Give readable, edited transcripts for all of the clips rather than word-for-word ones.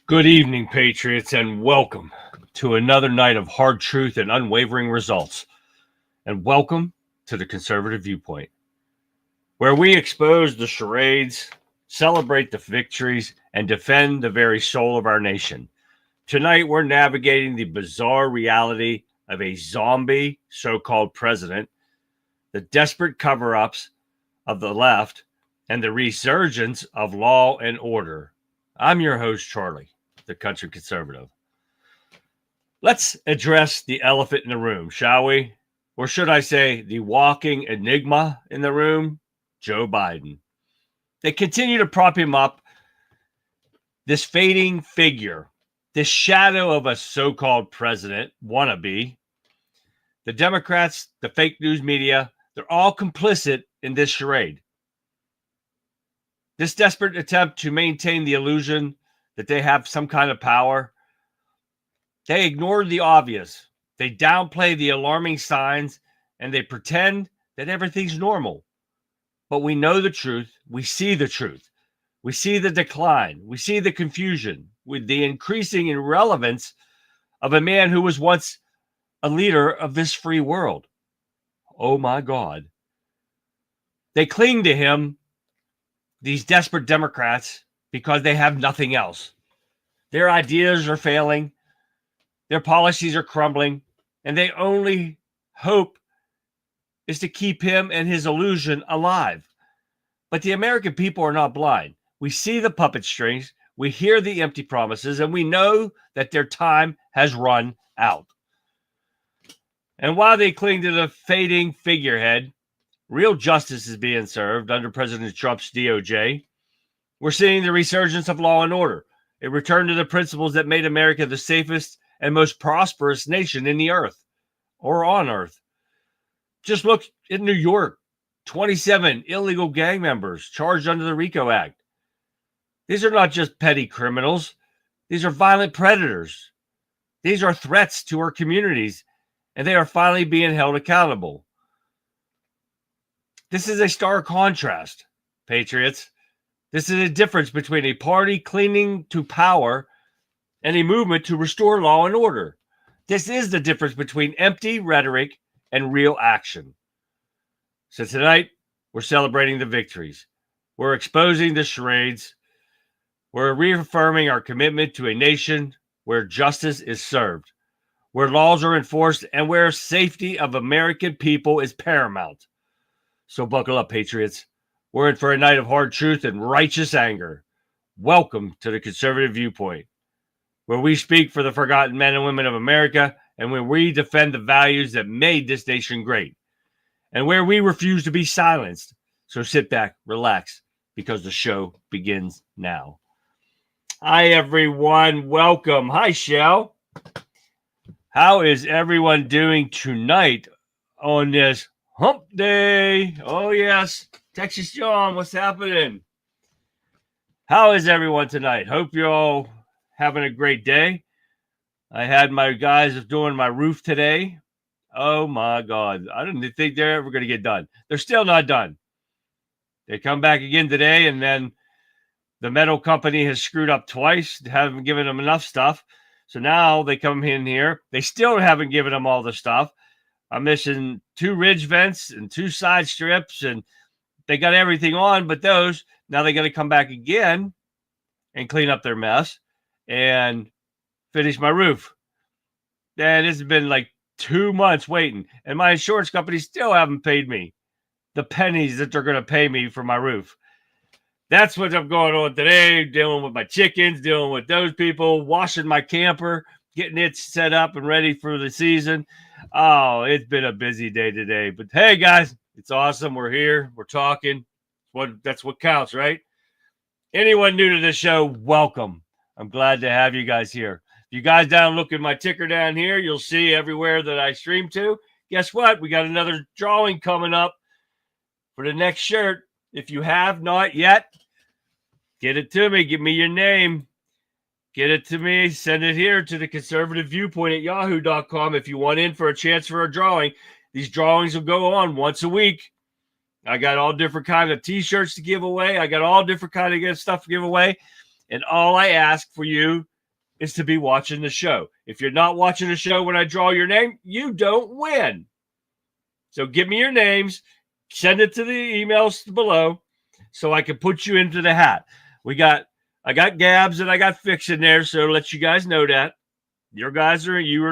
Good evening, Patriots, and welcome to another night of hard truth and unwavering results. And welcome to the Conservative Viewpoint, where we expose the charades, celebrate the victories, and defend the very soul of our nation. Tonight, we're navigating the bizarre reality of a zombie so-called president, the desperate cover-ups of the left, and the resurgence of law and order. I'm your host, Charlie, the country conservative. Let's address the elephant in the room, shall we? Or should I say the walking enigma in the room, Joe Biden. They continue to prop him up, this fading figure, this shadow of a so-called president, wannabe. The Democrats, the fake news media, they're all complicit in this charade. This desperate attempt to maintain the illusion that they have some kind of power. They ignore the obvious. They downplay the alarming signs, and they pretend that everything's normal. But we know the truth. We see the truth. We see the decline. We see the confusion with the increasing irrelevance of a man who was once a leader of this free world. Oh my God. They cling to him, these desperate Democrats, because they have nothing else. Their ideas are failing. Their policies are crumbling. And they only hope is to keep him and his illusion alive. But the American people are not blind. We see the puppet strings. We hear the empty promises. And we know that their time has run out. And while they cling to the fading figurehead, real justice is being served under President Trump's DOJ. We're seeing the resurgence of law and order, a return to the principles that made America the safest and most prosperous nation in the earth, or on earth. Just look in New York, 27 illegal gang members charged under the RICO Act. These are not just petty criminals. These are violent predators. These are threats to our communities, and they are finally being held accountable. This is a stark contrast, Patriots. This is a difference between a party clinging to power and a movement to restore law and order. This is the difference between empty rhetoric and real action. So tonight, we're celebrating the victories. We're exposing the charades. We're reaffirming our commitment to a nation where justice is served, where laws are enforced, and where safety of American people is paramount. So buckle up, Patriots. We're in for a night of hard truth and righteous anger. Welcome to the Conservative Viewpoint, where we speak for the forgotten men and women of America, and where we defend the values that made this nation great, and where we refuse to be silenced. So sit back, relax, because the show begins now. Hi, everyone. Welcome. Hi, Shell. How is everyone doing tonight on this hump day? Oh, yes. Texas John, what's happening? How is everyone tonight? Hope you're all having a great day. I had my guys doing my roof today. Oh, my God. I didn't think they're ever going to get done. They're still not done. They come back again today, and then the metal company has screwed up twice, haven't given them enough stuff. So now they come in here. They still haven't given them all the stuff. I'm missing 2 ridge vents and 2 side strips, and they got everything on but those. Now they got to come back again and clean up their mess and finish my roof. And it's been like 2 months waiting, and my insurance company still haven't paid me the pennies that they're going to pay me for my roof. That's what I'm going on today, dealing with my chickens, dealing with those people, washing my camper, getting it set up and ready for the season. Oh, it's been a busy day today. But hey, guys, it's awesome. We're here. We're talking. That's what counts, right? Anyone new to this show, welcome. I'm glad to have you guys here. If you guys look at my ticker down here, you'll see everywhere that I stream to. Guess what? We got another drawing coming up for the next shirt. If you have not yet, get it to me. Give me your name. Get it to me. Send it here to the Conservative Viewpoint at yahoo.com if you want in for a chance for a drawing. These drawings will go on once a week. I got all different kinds of T-shirts to give away. I got all different kind of good stuff to give away. And all I ask for you is to be watching the show. If you're not watching the show when I draw your name, you don't win. So give me your names, send it to the emails below so I can put you into the hat. I got Gabs and I got Fix in there, so let you guys know that. Your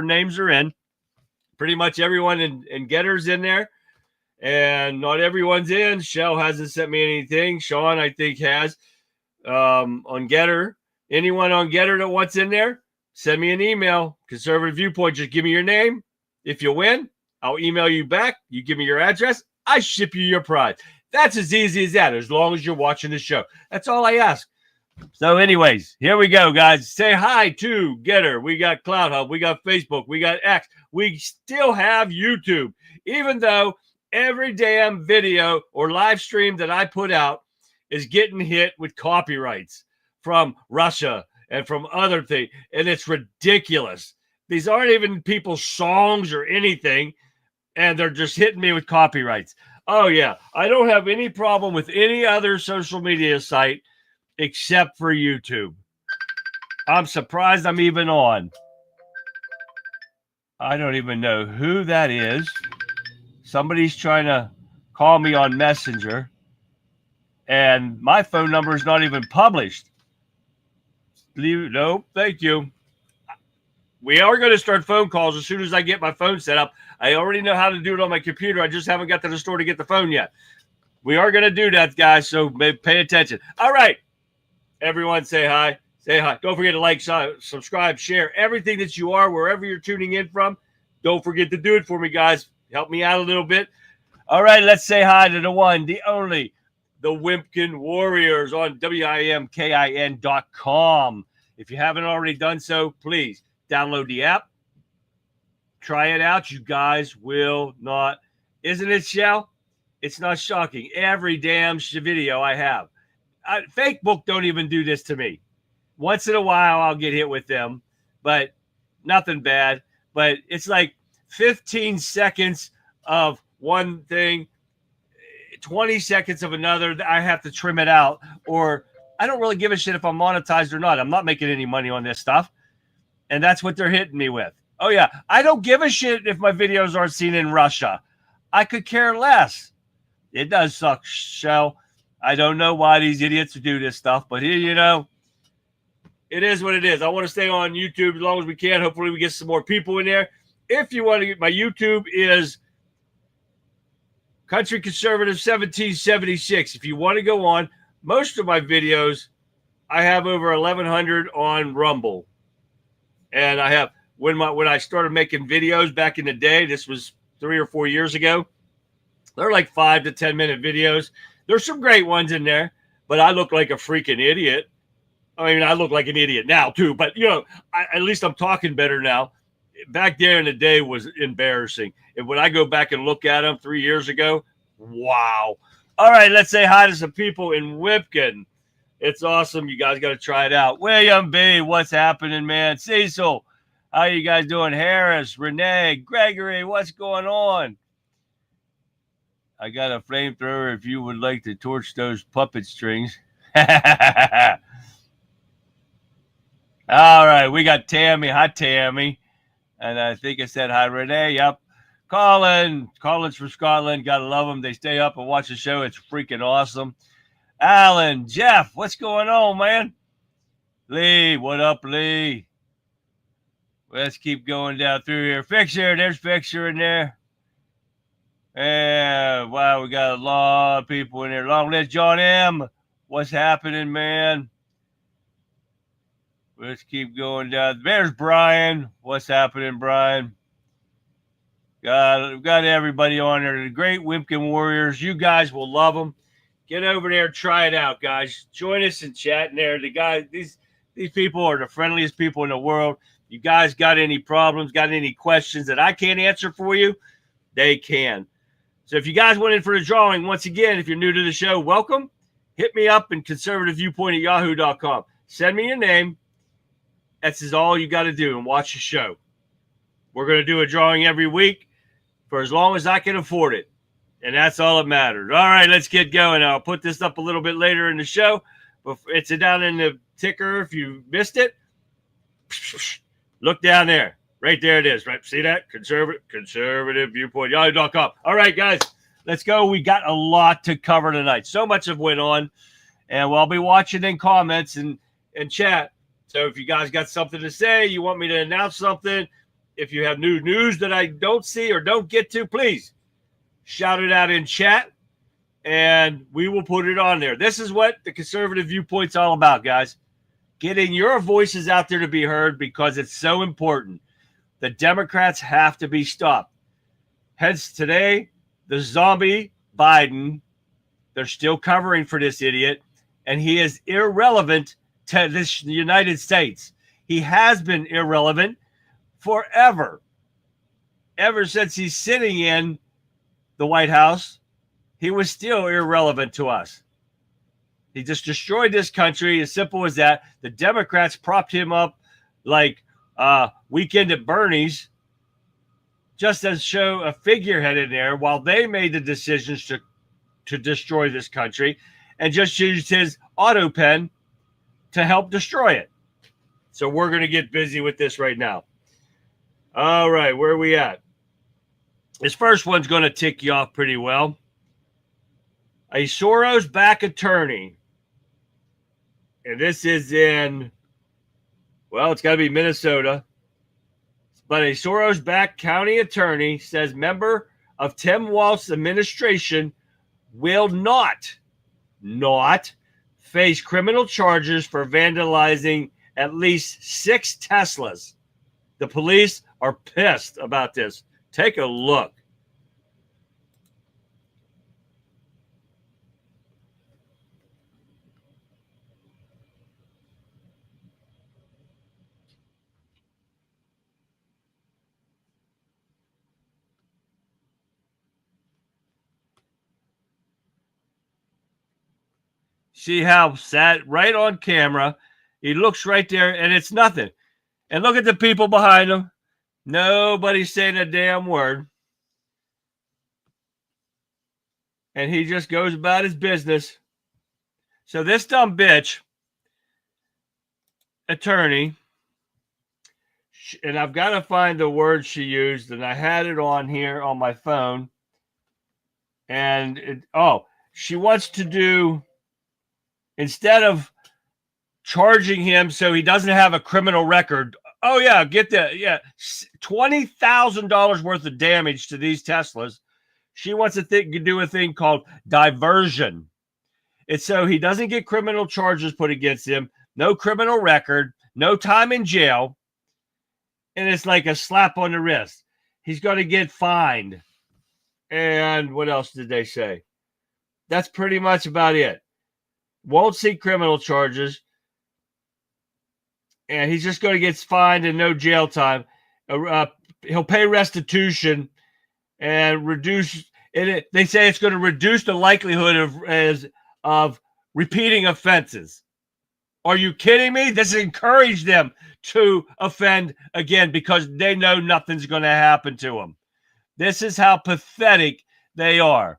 names are in. Pretty much everyone in Getter's in there. And not everyone's in. Shell hasn't sent me anything. Sean, I think, has. On Getter. Anyone on Getter that wants in there, send me an email. Conservative Viewpoint, just give me your name. If you win, I'll email you back. You give me your address. I ship you your prize. That's as easy as that, as long as you're watching the show. That's all I ask. So anyways, here we go, guys. Say hi to Getter. We got Cloud Hub. We got Facebook. We got X. We still have YouTube. Even though every damn video or live stream that I put out is getting hit with copyrights from Russia and from other things. And it's ridiculous. These aren't even people's songs or anything. And they're just hitting me with copyrights. Oh, yeah. I don't have any problem with any other social media site except for YouTube. I'm surprised I'm even on. I don't even know who that is. Somebody's trying to call me on Messenger. And my phone number is not even published. No, thank you. We are going to start phone calls as soon as I get my phone set up. I already know how to do it on my computer. I just haven't got to the store to get the phone yet. We are going to do that, guys, so pay attention. All right. Everyone say hi. Say hi. Don't forget to like, subscribe, share everything that you are, wherever you're tuning in from. Don't forget to do it for me, guys. Help me out a little bit. All right, let's say hi to the one, the only, the Wimpkin Warriors on WIMKIN.com. If you haven't already done so, please download the app. Try it out. You guys will not. Isn't it, Shell? It's not shocking. Every damn video I have. Facebook don't even do this to me. Once in a while, I'll get hit with them, but nothing bad. But it's like 15 seconds of one thing, 20 seconds of another. I have to trim it out, or I don't really give a shit if I'm monetized or not. I'm not making any money on this stuff, and that's what they're hitting me with. Oh, yeah. I don't give a shit if my videos aren't seen in Russia. I could care less. It does suck, Shell. I don't know why these idiots do this stuff, but here, you know, it is what it is. I want to stay on YouTube as long as we can. Hopefully we get some more people in there. If you want to get my YouTube is Country Conservative 1776. If you want to go on, most of my videos, I have over 1,100 on Rumble. And I have, when I started making videos back in the day, this was 3 or 4 years ago, they're like 5 to 10 minute videos. There's some great ones in there, but I look like a freaking idiot. I mean, I look like an idiot now too, but you know, at least I'm talking better now. Back there in the day was embarrassing. And when I go back and look at them 3 years ago, wow. All right, let's say hi to some people in Wimpkin. It's awesome. You guys got to try it out. William B., what's happening, man? Cecil, how you guys doing? Harris, Renee, Gregory, what's going on? I got a flamethrower if you would like to torch those puppet strings. All right, we got Tammy. Hi, Tammy. And I think I said hi, Renee. Yep. Colin's from Scotland. Got to love them. They stay up and watch the show. It's freaking awesome. Alan, Jeff, what's going on, man? Lee, what up, Lee? Let's keep going down through here. Fixer, there's Fixer in there. And wow, we got a lot of people in there. Long live John M. What's happening, man? Let's keep going down. There's Brian. What's happening, Brian? Got everybody on there. The great Wimpkin Warriors. You guys will love them. Get over there, try it out, guys. Join us in chat in there. The guys, these people are the friendliest people in the world. You guys got any problems, got any questions that I can't answer for you? They can. So if you guys went in for the drawing, once again, if you're new to the show, welcome. Hit me up in conservativeviewpoint@yahoo.com. Send me your name. That's all you got to do and watch the show. We're going to do a drawing every week for as long as I can afford it. And that's all that matters. All right, let's get going. I'll put this up a little bit later in the show. But it's down in the ticker if you missed it. Look down there. Right there it is, right? See that? Conservative viewpoint. Yahoo.com. All right, guys, let's go. We got a lot to cover tonight. So much have went on, and we'll be watching in comments and chat. So if you guys got something to say, you want me to announce something, if you have new news that I don't see or don't get to, please shout it out in chat, and we will put it on there. This is what the conservative viewpoint's all about, guys. Getting your voices out there to be heard, because it's so important. The Democrats have to be stopped. Hence today, the zombie Biden, they're still covering for this idiot, and he is irrelevant to this United States. He has been irrelevant forever. Ever since he's sitting in the White House, he was still irrelevant to us. He just destroyed this country, as simple as that. The Democrats propped him up like Weekend at Bernie's, just as show a figurehead in there, while they made the decisions to destroy this country, and just used his auto pen to help destroy it. So we're going to get busy with this right now. All right, where are we at? This first one's going to tick you off pretty well. A Soros-backed attorney, and this is in, well, it's got to be Minnesota, but a Soros-backed county attorney says member of Tim Walz's administration will not face criminal charges for vandalizing at least 6 Teslas. The police are pissed about this. Take a look. See how sat right on camera. He looks right there, and it's nothing. And look at the people behind him. Nobody's saying a damn word. And he just goes about his business. So this dumb bitch, attorney, and I've got to find the word she used, and I had it on here on my phone. And, she wants to do, instead of charging him so he doesn't have a criminal record. Oh, yeah, get that. Yeah, $20,000 worth of damage to these Teslas. She wants to do a thing called diversion. It's so he doesn't get criminal charges put against him, no criminal record, no time in jail, and it's like a slap on the wrist. He's going to get fined. And what else did they say? That's pretty much about it. Won't see criminal charges. And he's just going to get fined and no jail time. He'll pay restitution and reduce it. They say it's going to reduce the likelihood of repeating offenses. Are you kidding me? This encouraged them to offend again because they know nothing's going to happen to them. This is how pathetic they are.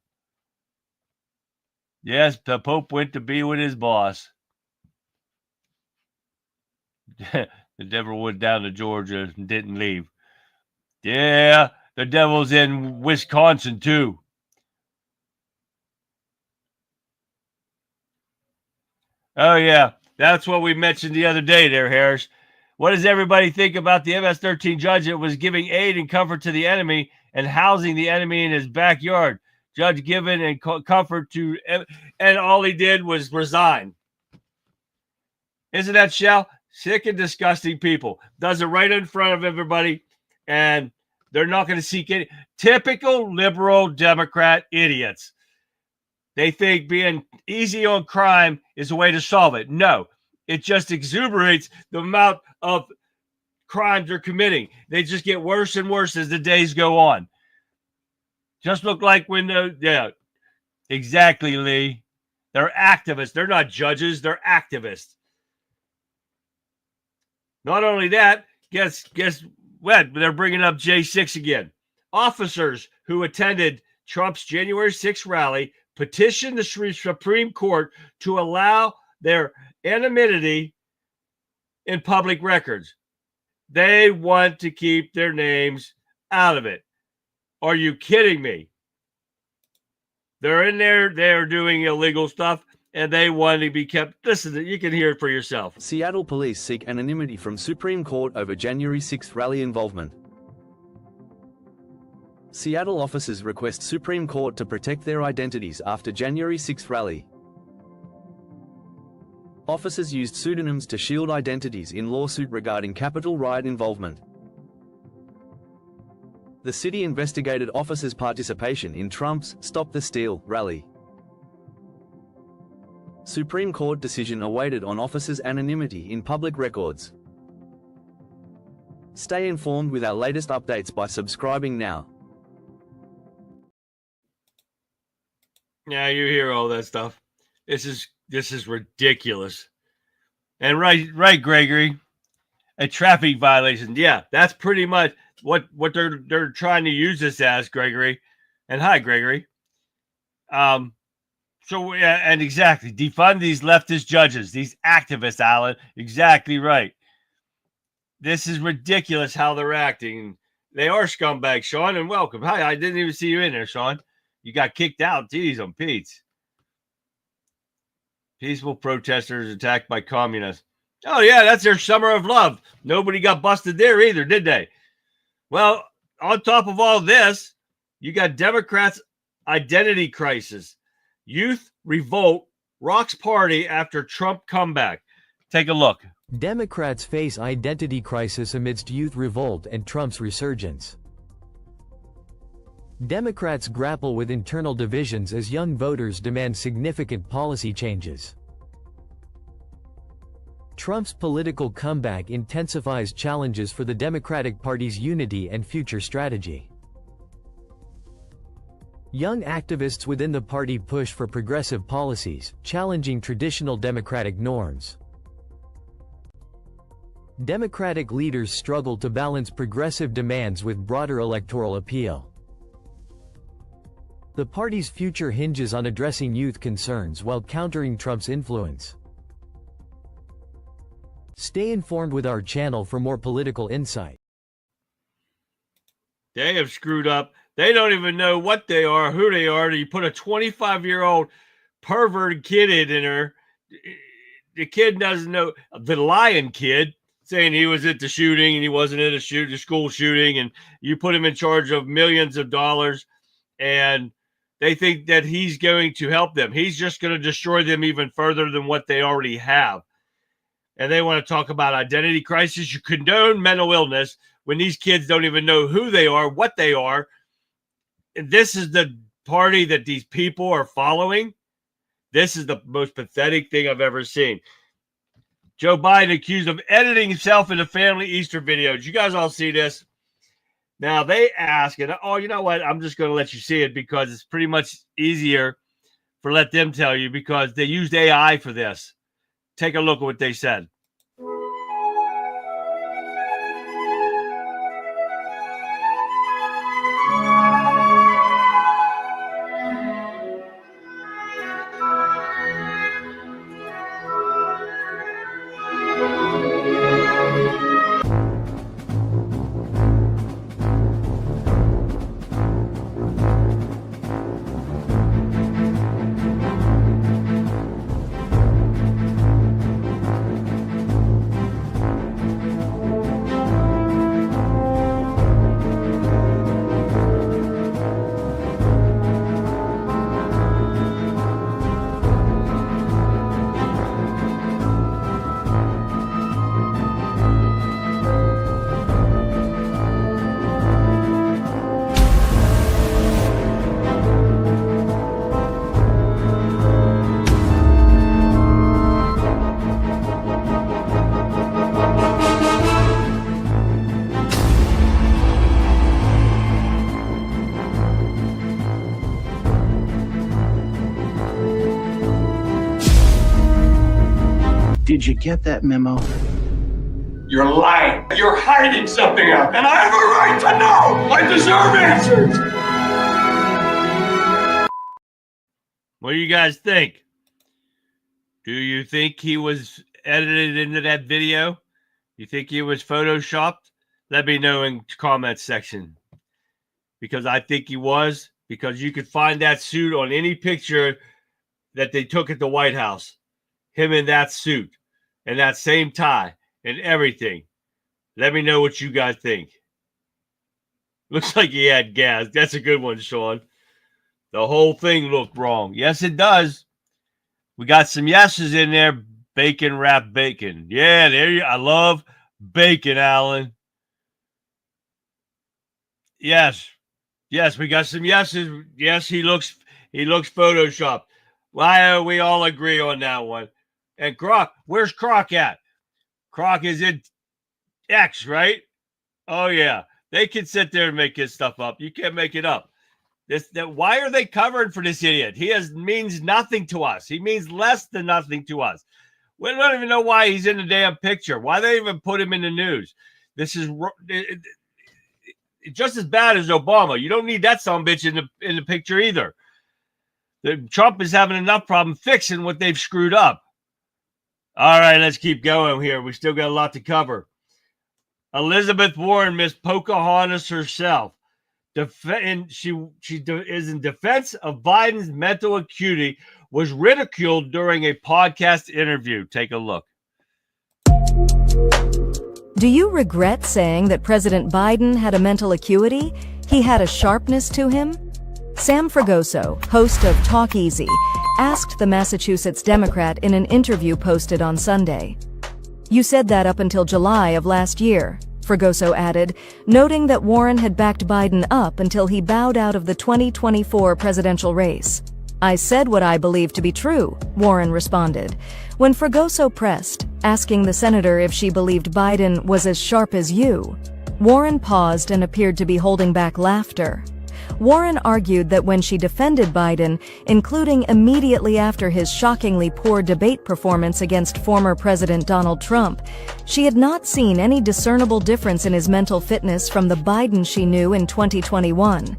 Yes, the Pope went to be with his boss. The devil went down to Georgia and didn't leave. Yeah, the devil's in Wisconsin too. Oh, yeah. That's what we mentioned the other day there, Harris. What does everybody think about the MS-13 judge that was giving aid and comfort to the enemy and housing the enemy in his backyard? Judge given and comfort to, and all he did was resign. Isn't that shell? Sick and disgusting people. Does it right in front of everybody, and they're not going to seek any. Typical liberal Democrat idiots. They think being easy on crime is a way to solve it. No, it just exuberates the amount of crimes they're committing. They just get worse and worse as the days go on. Just look like when exactly, Lee. They're activists. They're not judges. They're activists. Not only that, guess what? They're bringing up J6 again. Officers who attended Trump's January 6th rally petitioned the Supreme Court to allow their anonymity in public records. They want to keep their names out of it. Are you kidding me? They're in there, they're doing illegal stuff, and they want to be kept. Listen, you can hear it for yourself. Seattle police seek anonymity from Supreme Court over January 6th rally involvement. Seattle officers request Supreme Court to protect their identities after January 6th rally. Officers used pseudonyms to shield identities in lawsuit regarding Capitol riot involvement. The city investigated officers' participation in Trump's Stop the Steal rally. Supreme Court decision awaited on officers' anonymity in public records. Stay informed with our latest updates by subscribing now. Yeah, you hear all that stuff. This is ridiculous. And right, Gregory. A traffic violation. Yeah, that's pretty much what they're trying to use this as, Gregory. And hi, Gregory. So and exactly, defund these leftist judges, these activists, Alan. Exactly right. This is ridiculous how they're acting. They are scumbags, Sean, and welcome. Hi, I didn't even see you in there, Sean. You got kicked out. Geez, on Pete's. Peaceful protesters attacked by communists. Oh, yeah, that's their summer of love. Nobody got busted there either, did they? Well, on top of all this, you got Democrats' identity crisis. Youth revolt rocks party after Trump comeback. Take a look. Democrats face identity crisis amidst youth revolt and Trump's resurgence. Democrats grapple with internal divisions as young voters demand significant policy changes. Trump's political comeback intensifies challenges for the Democratic Party's unity and future strategy. Young activists within the party push for progressive policies, challenging traditional Democratic norms. Democratic leaders struggle to balance progressive demands with broader electoral appeal. The party's future hinges on addressing youth concerns while countering Trump's influence. Stay informed with our channel for more political insight. They have screwed up. They don't even know what they are, who they are. You put a 25-year-old perverted kid in her. The kid doesn't know. The lying kid saying he was at the shooting and he wasn't at a school shooting, and you put him in charge of millions of dollars, and they think that he's going to help them. He's just going to destroy them even further than what they already have. And they want to talk about identity crisis. You condone mental illness when these kids don't even know who they are, what they are. And this is the party that these people are following. This is the most pathetic thing I've ever seen. Joe Biden accused of editing himself in the family Easter videos. You guys all see this? Now they ask, and oh, you know what? I'm just going to let you see it because it's pretty much easier for let them tell you because they used AI for this. Take a look at what they said. Did you get that memo? You're lying. You're hiding something up, and I have a right to know. I deserve answers. What do you guys think? Do you think he was edited into that video? You think he was photoshopped? Let me know in the comments section. Because I think he was. Because you could find that suit on any picture that they took at the White House. Him in that suit. And that same tie. And everything. Let me know what you guys think. Looks like he had gas. That's a good one, Sean. The whole thing looked wrong. Yes, it does. We got some yeses in there. Bacon wrapped bacon. Yeah, there you. I love bacon, Alan. Yes, we got some yeses. Yes, he looks photoshopped. Why do we all agree on that one? And Croc, where's Croc at? Croc is in X, right? Oh yeah, they can sit there and make his stuff up. You can't make it up. Why are they covering for this idiot? He means nothing to us. He means less than nothing to us. We don't even know why he's in the damn picture. Why they even put him in the news? This is just as bad as Obama. You don't need that sumbitch in the picture either. Trump is having enough problem fixing what they've screwed up. All right, let's keep going here. We still got a lot to cover. Elizabeth Warren, Miss Pocahontas herself. She is in defense of Biden's mental acuity, was ridiculed during a podcast interview. Take a look. Do you regret saying that President Biden had a mental acuity? He had a sharpness to him? Sam Fragoso, host of Talk Easy, asked the Massachusetts Democrat in an interview posted on Sunday. You said that up until July of last year, Fragoso added, noting that Warren had backed Biden up until he bowed out of the 2024 presidential race. I said what I believe to be true, Warren responded. When Fragoso pressed, asking the senator if she believed Biden was as sharp as you, Warren paused and appeared to be holding back laughter. Warren argued that when she defended Biden, including immediately after his shockingly poor debate performance against former President Donald Trump, she had not seen any discernible difference in his mental fitness from the Biden she knew in 2021.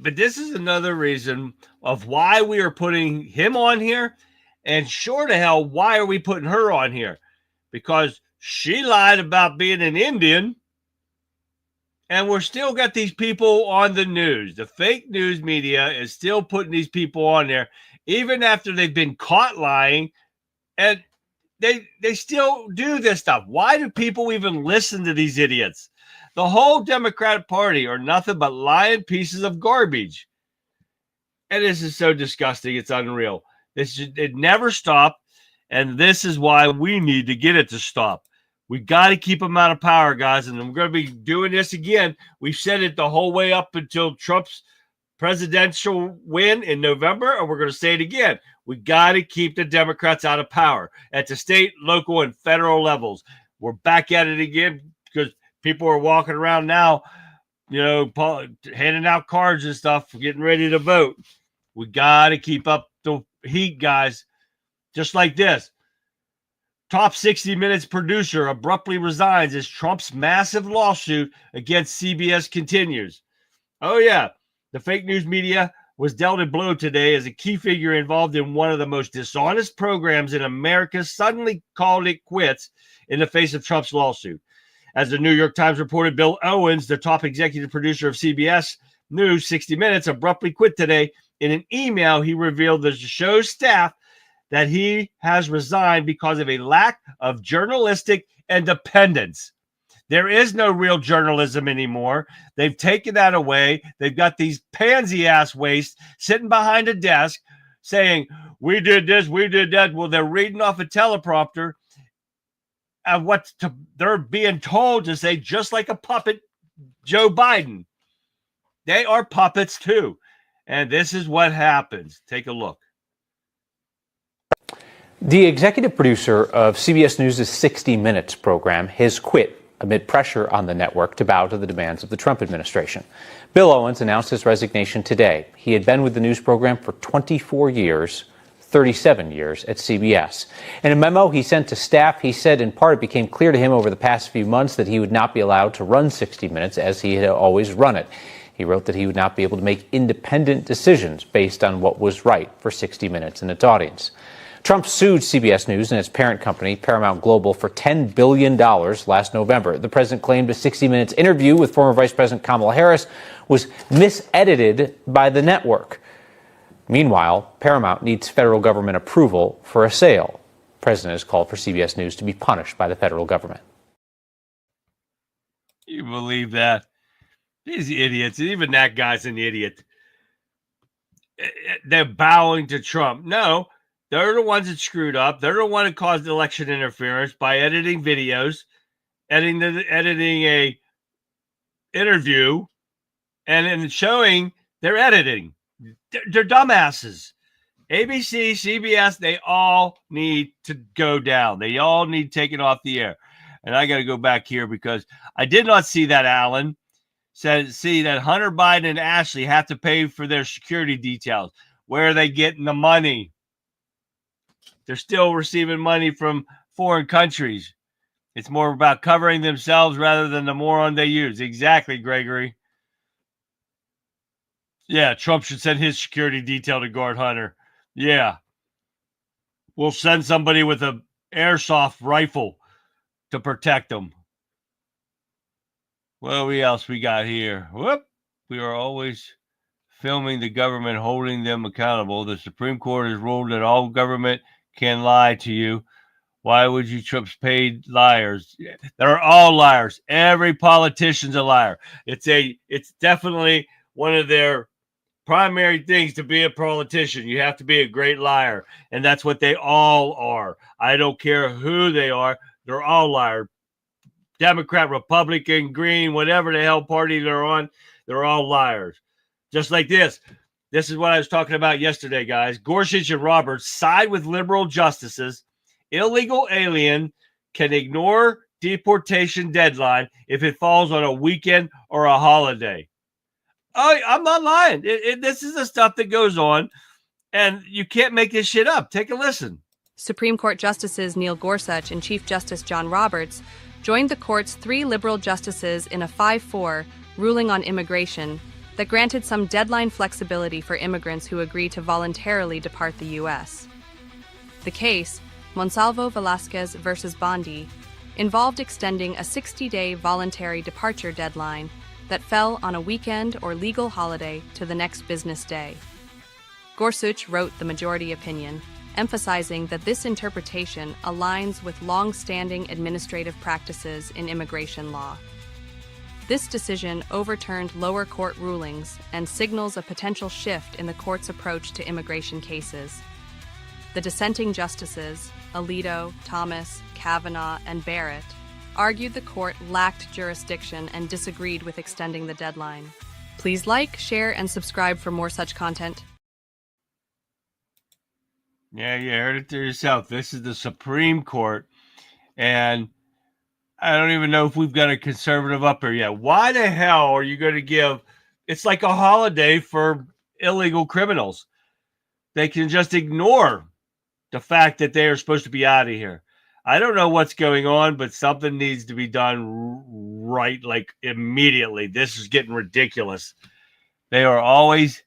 But this is another reason of why we are putting him on here, and sure to hell, why are we putting her on here? Because she lied about being an Indian. And we're still got these people on the news. The fake news media is still putting these people on there, even after they've been caught lying. And they still do this stuff. Why do people even listen to these idiots? The whole Democratic Party are nothing but lying pieces of garbage. And this is so disgusting. It's unreal. It never stopped. And this is why we need to get it to stop. We got to keep them out of power, guys, and I'm going to be doing this again. We've said it the whole way up until Trump's presidential win in November, and we're going to say it again. We got to keep the Democrats out of power at the state, local, and federal levels. We're back at it again because people are walking around now, handing out cards and stuff, getting ready to vote. We got to keep up the heat, guys, just like this. Top 60 Minutes producer abruptly resigns as Trump's massive lawsuit against CBS continues. Oh, yeah. The fake news media was dealt a blow today as a key figure involved in one of the most dishonest programs in America suddenly called it quits in the face of Trump's lawsuit. As the New York Times reported, Bill Owens, the top executive producer of CBS News 60 Minutes, abruptly quit today. In an email, he revealed to the show's staff that he has resigned because of a lack of journalistic independence. There is no real journalism anymore. They've taken that away. They've got these pansy-ass wastes sitting behind a desk saying, we did this, we did that. Well, they're reading off a teleprompter of what they're being told to say, just like a puppet, Joe Biden. They are puppets too. And this is what happens. Take a look. The executive producer of CBS News' 60 Minutes program has quit amid pressure on the network to bow to the demands of the Trump administration. Bill Owens announced his resignation today. He had been with the news program for 24 years, 37 years at CBS. In a memo he sent to staff, he said in part it became clear to him over the past few months that he would not be allowed to run 60 Minutes as he had always run it. He wrote that he would not be able to make independent decisions based on what was right for 60 Minutes and its audience. Trump sued CBS News and its parent company, Paramount Global, for $10 billion last November. The president claimed a 60 Minutes interview with former Vice President Kamala Harris was misedited by the network. Meanwhile, Paramount needs federal government approval for a sale. The president has called for CBS News to be punished by the federal government. You believe that? These idiots, even that guy's an idiot. They're bowing to Trump. No, they're the ones that screwed up. They're the one that caused election interference by editing videos, editing a interview, and then showing their editing. They're dumbasses. ABC, CBS, they all need to go down. They all need taken off the air. And I got to go back here because I did not see that Alan see that Hunter Biden and Ashley have to pay for their security details. Where are they getting the money? They're still receiving money from foreign countries. It's more about covering themselves rather than the moron they use. Exactly, Gregory. Yeah, Trump should send his security detail to guard Hunter. Yeah. We'll send somebody with an airsoft rifle to protect them. What else we got here? Whoop. We are always filming the government, holding them accountable. The Supreme Court has ruled that all government can lie to you. Why would you trust paid liars? They're all liars. Every politician's a liar. It's definitely one of their primary things to be a politician. You have to be a great liar. And that's what they all are. I don't care who they are. They're all liars. Democrat, Republican, Green, whatever the hell party they're on, they're all liars. Just like this. This is what I was talking about yesterday, guys. Gorsuch and Roberts side with liberal justices. Illegal alien can ignore deportation deadline if it falls on a weekend or a holiday. Oh, I'm not lying. This is the stuff that goes on, and you can't make this shit up. Take a listen. Supreme Court Justices Neil Gorsuch and Chief Justice John Roberts joined the court's 3 liberal justices in a 5-4 ruling on immigration that granted some deadline flexibility for immigrants who agree to voluntarily depart the U.S. The case, Monsalvo Velasquez versus Bondi, involved extending a 60-day voluntary departure deadline that fell on a weekend or legal holiday to the next business day. Gorsuch wrote the majority opinion, emphasizing that this interpretation aligns with long-standing administrative practices in immigration law. This decision overturned lower court rulings and signals a potential shift in the court's approach to immigration cases. The dissenting justices, Alito, Thomas, Kavanaugh, and Barrett, argued the court lacked jurisdiction and disagreed with extending the deadline. Please like, share, and subscribe for more such content. Yeah, you heard it to yourself. This is the Supreme Court, and I don't even know if we've got a conservative up here yet. Why the hell are you going to give? It's like a holiday for illegal criminals. They can just ignore the fact that they are supposed to be out of here. I don't know what's going on, but something needs to be done right, like immediately. This is getting ridiculous. They are always,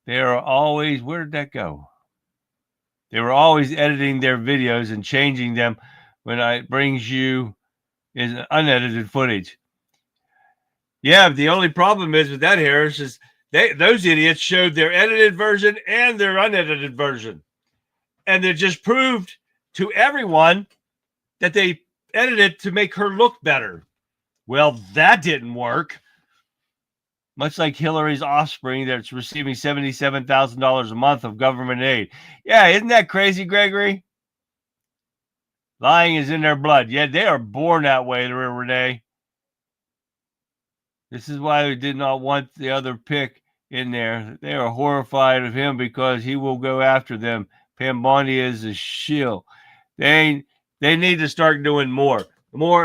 where did that go? They were always editing their videos and changing them when it brings you is unedited footage. Yeah, the only problem is with that, Harris, is those idiots showed their edited version and their unedited version. And they just proved to everyone that they edited to make her look better. Well, that didn't work. Much like Hillary's offspring that's receiving $77,000 a month of government aid. Yeah, isn't that crazy, Gregory? Lying is in their blood. Yeah, they are born that way, Renee. This is why we did not want the other pick in there. They are horrified of him because he will go after them. Pam Bondi is a shill. They need to start doing more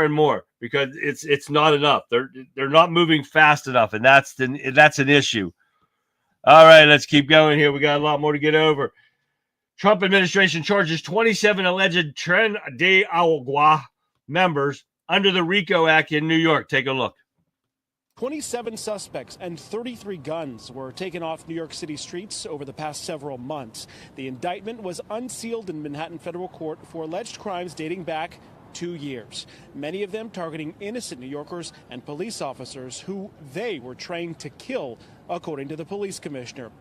and more, because it's not enough. They're not moving fast enough, and that's an issue. All right, let's keep going here. We got a lot more to get over. Trump administration charges 27 alleged Tren de Agua members under the RICO Act in New York. Take a look. 27 suspects and 33 guns were taken off New York City streets over the past several months. The indictment was unsealed in Manhattan federal court for alleged crimes dating back 2 years, many of them targeting innocent New Yorkers and police officers who they were trained to kill, according to the police commissioner.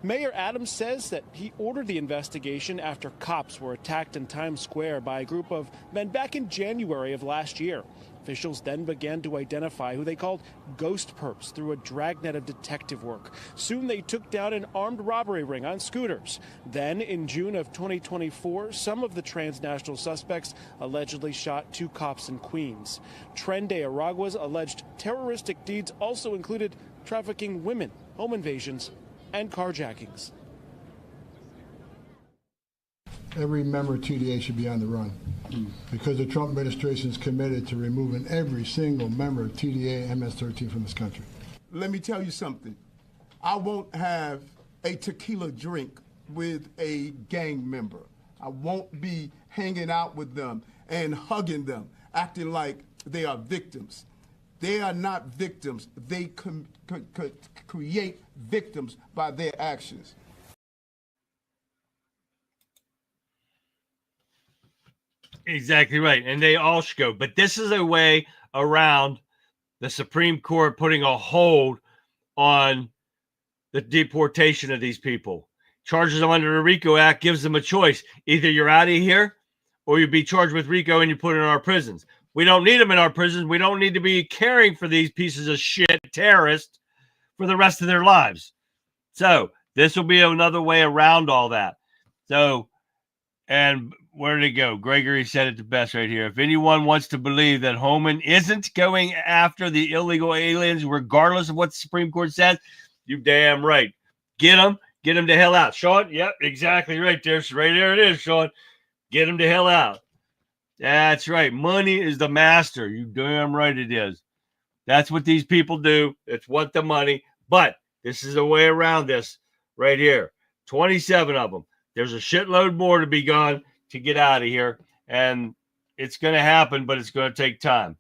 Mayor Adams says that he ordered the investigation after cops were attacked in Times Square by a group of men back in January of last year. Officials then began to identify who they called ghost perps through a dragnet of detective work. Soon they took down an armed robbery ring on scooters. Then, in June of 2024, some of the transnational suspects allegedly shot 2 cops in Queens. Tren de Aragua's alleged terroristic deeds also included trafficking women, home invasions, and carjackings. Every member of TDA should be on the run because the Trump administration is committed to removing every single member of TDA and MS-13 from this country. Let me tell you something. I won't have a tequila drink with a gang member. I won't be hanging out with them and hugging them, acting like they are victims. They are not victims. They create victims by their actions. Exactly right. And they all should go. But this is a way around the Supreme Court putting a hold on the deportation of these people. Charges them under the RICO Act, gives them a choice. Either you're out of here or you be charged with RICO and you put in our prisons. We don't need them in our prisons. We don't need to be caring for these pieces of shit terrorists for the rest of their lives. So this will be another way around all that. So, and where did it go? Gregory said it the best right here. If anyone wants to believe that Homan isn't going after the illegal aliens, regardless of what the Supreme Court says, you damn right. Get them the hell out. Sean, yep, exactly right there. Right there it is, Sean. Get them the hell out. That's right. Money is the master. You damn right it is. That's what these people do. It's want the money. But this is a way around this right here. 27 of them. There's a shitload more to be gone to get out of here. And it's going to happen, but it's going to take time.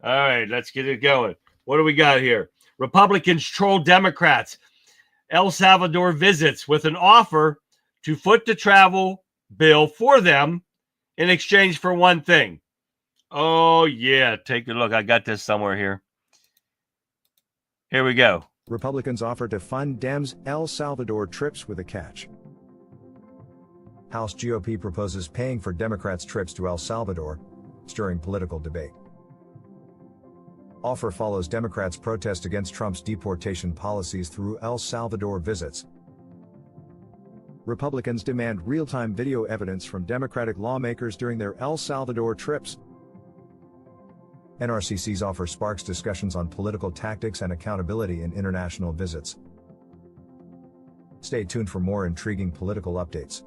All right, let's get it going. What do we got here? Republicans troll Democrats. El Salvador visits with an offer to foot the travel bill for them in exchange for one thing. Oh, yeah. Take a look. I got this somewhere here. Here we go. Republicans offer to fund Dems' El Salvador trips with a catch. House GOP proposes paying for Democrats' trips to El Salvador, stirring political debate. Offer follows Democrats' protest against Trump's deportation policies through El Salvador visits. Republicans demand real-time video evidence from Democratic lawmakers during their El Salvador trips. NRCC's offer sparks discussions on political tactics and accountability in international visits. Stay tuned for more intriguing political updates.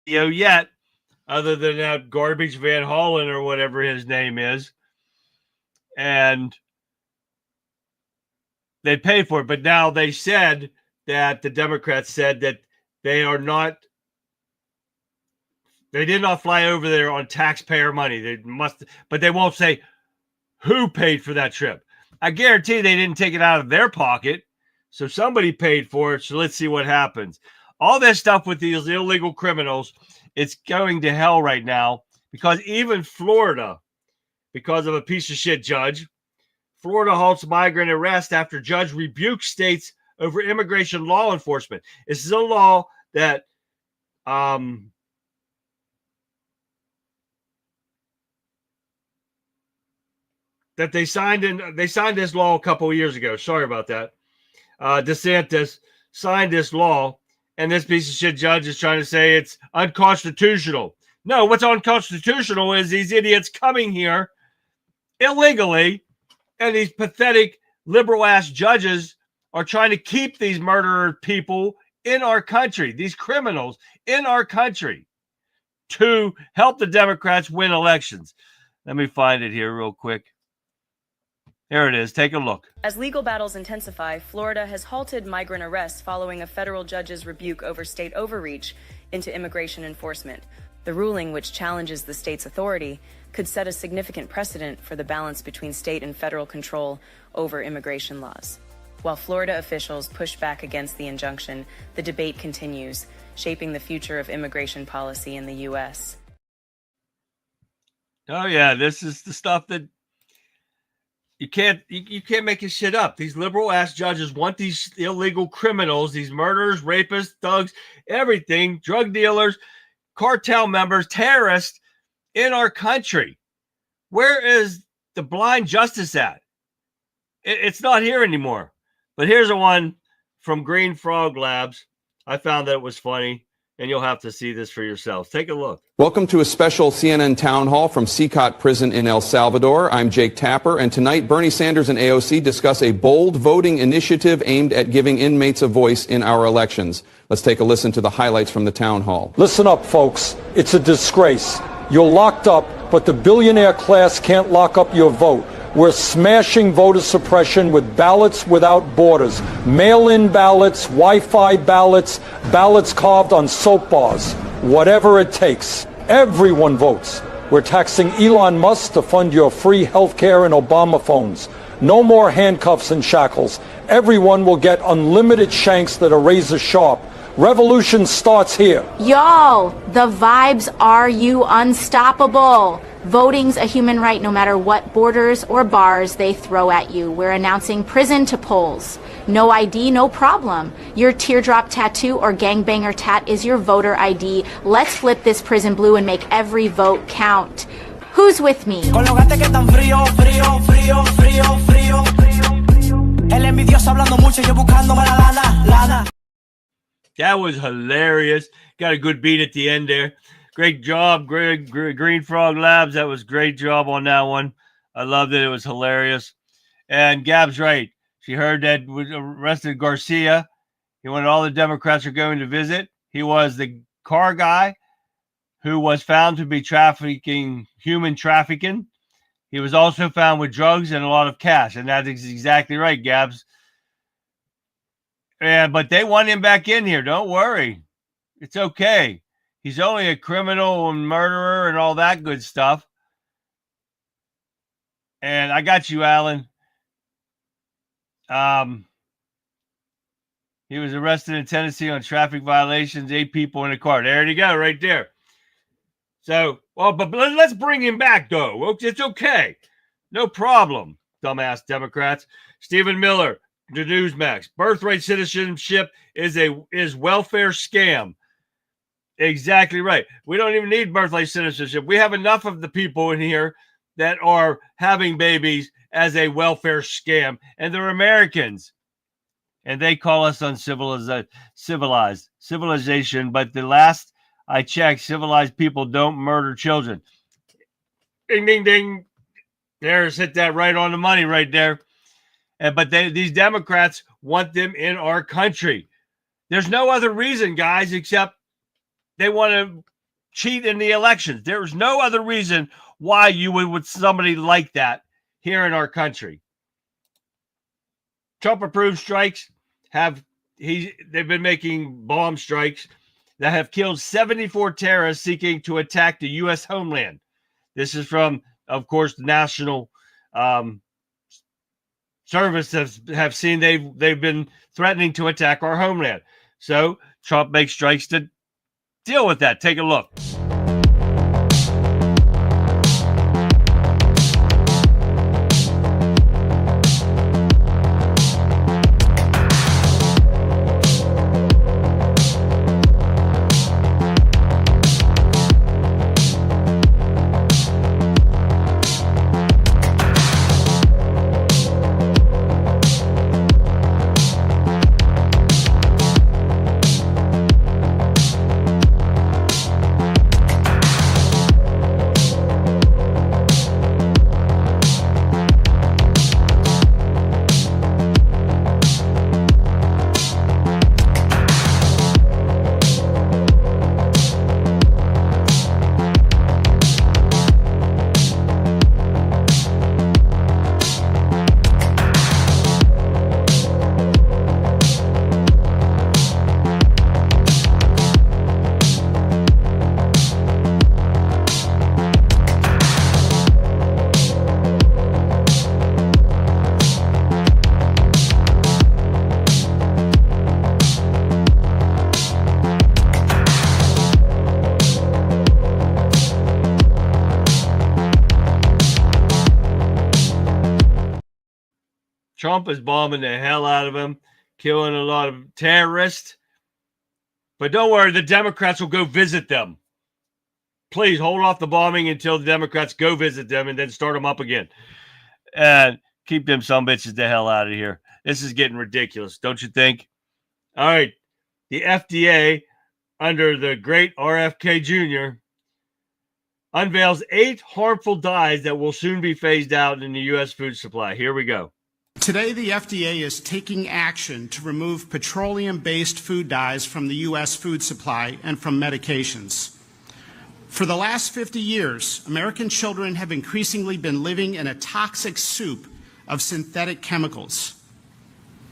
Yet, other than that garbage Van Hollen or whatever his name is, and they pay for it. But now they said that the Democrats said that they did not fly over there on taxpayer money. They must, but they won't say who paid for that trip. I guarantee they didn't take it out of their pocket. So somebody paid for it. So let's see what happens. All this stuff with these illegal criminals, it's going to hell right now because even Florida, because of a piece of shit judge, Florida halts migrant arrest after judge rebukes states over immigration law enforcement. This is a law that that they signed this law a couple of years ago. Sorry about that. DeSantis signed this law, and this piece of shit judge is trying to say it's unconstitutional. No, what's unconstitutional is these idiots coming here illegally, and these pathetic liberal-ass judges are trying to keep these murderer people in our country, these criminals in our country, to help the Democrats win elections. Let me find it here real quick. Here it is. Take a look. As legal battles intensify, Florida has halted migrant arrests following a federal judge's rebuke over state overreach into immigration enforcement. The ruling, which challenges the state's authority, could set a significant precedent for the balance between state and federal control over immigration laws. While Florida officials push back against the injunction, the debate continues, shaping the future of immigration policy in the U.S. Oh yeah, this is the stuff that you can't make this shit up. These liberal ass judges want these illegal criminals, these murderers, rapists, thugs, everything, drug dealers, cartel members, terrorists in our country. Where is the blind justice at? It's not here anymore. But here's a one from Green Frog Labs. I found that it was funny, and you'll have to see this for yourselves. Take a look. Welcome to a special CNN town hall from Secot Prison in El Salvador. I'm Jake Tapper, and tonight Bernie Sanders and AOC discuss a bold voting initiative aimed at giving inmates a voice in our elections. Let's take a listen to the highlights from the town hall. Listen up, folks. It's a disgrace. You're locked up, but the billionaire class can't lock up your vote. We're smashing voter suppression with ballots without borders, mail-in ballots, Wi-Fi ballots, ballots carved on soap bars, whatever it takes. Everyone votes. We're taxing Elon Musk to fund your free health care and Obama phones. No more handcuffs and shackles. Everyone will get unlimited shanks that are razor sharp. Revolution starts here. Y'all, the vibes are you unstoppable. Voting's a human right no matter what borders or bars they throw at you. We're announcing prison to polls. No ID, no problem. Your teardrop tattoo or gangbanger tat is your voter ID. Let's flip this prison blue and make every vote count. Who's with me? That was hilarious. Got a good beat at the end there. Great job, Green Frog Labs. That was great job on that one. I loved it. It was hilarious. And Gab's right. She heard that was arrested Garcia. He wanted all the Democrats are going to visit. He was the car guy who was found to be human trafficking. He was also found with drugs and a lot of cash. And that is exactly right, Gabs. Yeah, but they want him back in here. Don't worry. It's okay. He's only a criminal and murderer and all that good stuff. And I got you, Alan. He was arrested in Tennessee on traffic violations, 8 people in a car. There you go, right there. So, well, but let's bring him back, though. It's okay. No problem, dumbass Democrats. Stephen Miller, the Newsmax. Birthright citizenship is welfare scam. Exactly right. We don't even need birthright citizenship. We have enough of the people in here that are having babies as a welfare scam, and they're Americans. And they call us civilization. But the last I checked, civilized people don't murder children. Ding, ding, ding. There's hit that right on the money right there. But these Democrats want them in our country. There's no other reason, guys, except they want to cheat in the elections. There's no other reason why you would with somebody like that here in our country. Trump-approved strikes they've been making bomb strikes that have killed 74 terrorists seeking to attack the U.S. homeland. This is from, of course, the National Service have seen they've been threatening to attack our homeland. So Trump makes strikes to deal with that. Take a look. Trump is bombing the hell out of him, killing a lot of terrorists. But don't worry, the Democrats will go visit them. Please hold off the bombing until the Democrats go visit them and then start them up again. And keep them sumbitches the hell out of here. This is getting ridiculous, don't you think? All right. The FDA, under the great RFK Jr., unveils 8 harmful dyes that will soon be phased out in the U.S. food supply. Here we go. Today, the FDA is taking action to remove petroleum-based food dyes from the U.S. food supply and from medications. For the last 50 years, American children have increasingly been living in a toxic soup of synthetic chemicals.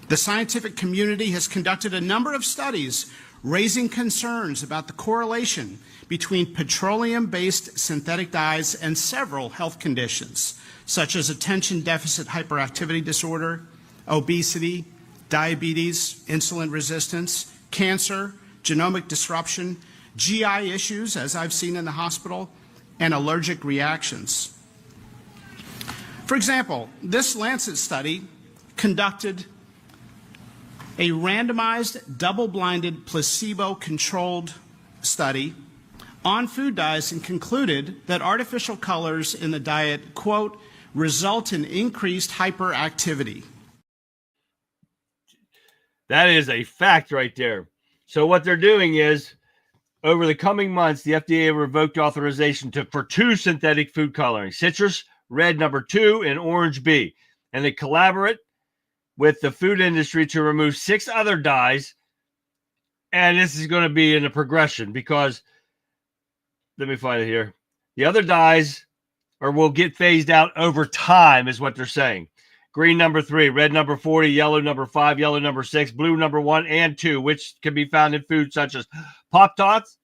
The scientific community has conducted a number of studies raising concerns about the correlation between petroleum-based synthetic dyes and several health conditions, such as attention deficit hyperactivity disorder, obesity, diabetes, insulin resistance, cancer, genomic disruption, GI issues, as I've seen in the hospital, and allergic reactions. For example, this Lancet study conducted a randomized, double-blinded, placebo-controlled study on food dyes and concluded that artificial colors in the diet, quote, result in increased hyperactivity. That is a fact right there. So what they're doing is, over the coming months, the FDA revoked authorization for 2 synthetic food coloring, citrus red number 2 and orange B. And they collaborate with the food industry to remove 6 other dyes. And this is going to be in a progression because, let me find it here. The other dyes will get phased out over time is what they're saying. Green number 3, red number 40, yellow number 5, yellow number 6, blue number 1 and 2, which can be found in foods such as Pop-Tarts,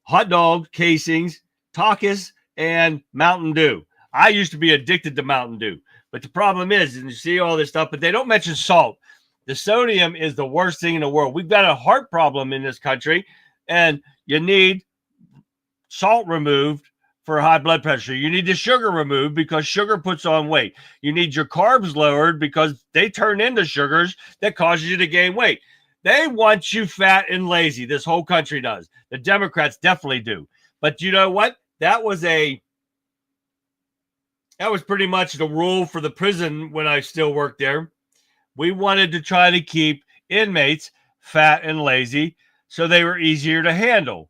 hot dog casings, Takis, and Mountain Dew. I used to be addicted to Mountain Dew. But the problem is, and you see all this stuff, but they don't mention salt. The sodium is the worst thing in the world. We've got a heart problem in this country, and you need salt removed for high blood pressure. You need the sugar removed because sugar puts on weight. You need your carbs lowered because they turn into sugars that causes you to gain weight. They want you fat and lazy. This whole country does. The Democrats definitely do. But you know what? That was pretty much the rule for the prison when I still worked there. We wanted to try to keep inmates fat and lazy so they were easier to handle.